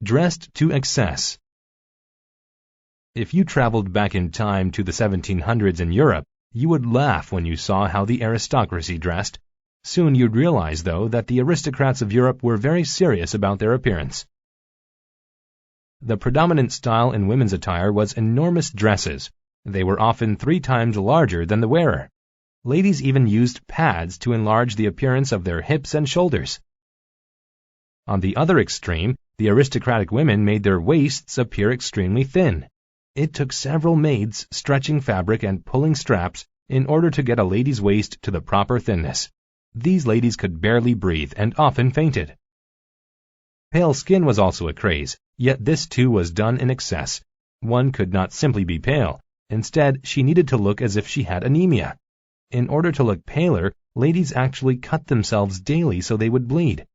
Dressed to excess. If you traveled back in time to the 1700s in Europe, you would laugh when you saw how the aristocracy dressed. Soon you'd realize, though, that the aristocrats of Europe were very serious about their appearance. The predominant style in women's attire was enormous dresses. They were often 3 times larger than the wearer. Ladies even used pads to enlarge the appearance of their hips and shoulders. On the other extreme, the aristocratic women made their waists appear extremely thin. It took several maids stretching fabric and pulling straps in order to get a lady's waist to the proper thinness. These ladies could barely breathe and often fainted. Pale skin was also a craze, yet this too was done in excess. One could not simply be pale. Instead, she needed to look as if she had anemia. In order to look paler, ladies actually cut themselves daily so they would bleed.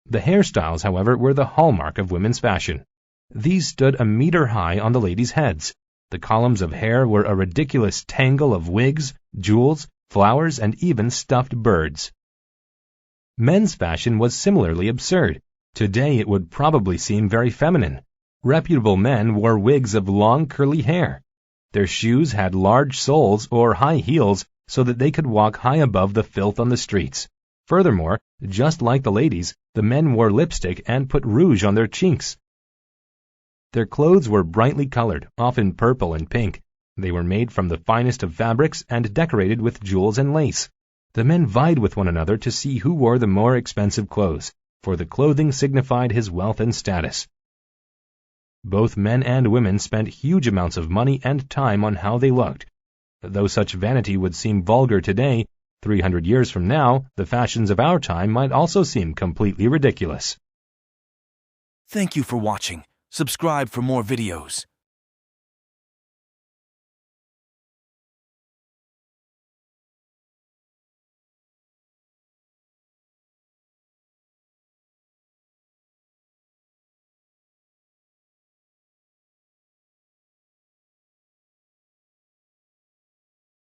The hairstyles, however, were the hallmark of women's fashion. These stood a meter high on the ladies' heads. The columns of hair were a ridiculous tangle of wigs, jewels, flowers, and even stuffed birds. Men's fashion was similarly absurd. Today it would probably seem very feminine. Reputable men wore wigs of long curly hair. Their shoes had large soles or high heels so that they could walk high above the filth on the streets. Furthermore, just like the ladies, the men wore lipstick and put rouge on their cheeks. Their clothes were brightly colored, often purple and pink. They were made from the finest of fabrics and decorated with jewels and lace. The men vied with one another to see who wore the more expensive clothes, for the clothing signified his wealth and status. Both men and women spent huge amounts of money and time on how they looked. Though such vanity would seem vulgar today, 300 years from now, the fashions of our time might also seem completely ridiculous. Thank you for watching. Subscribe for more videos.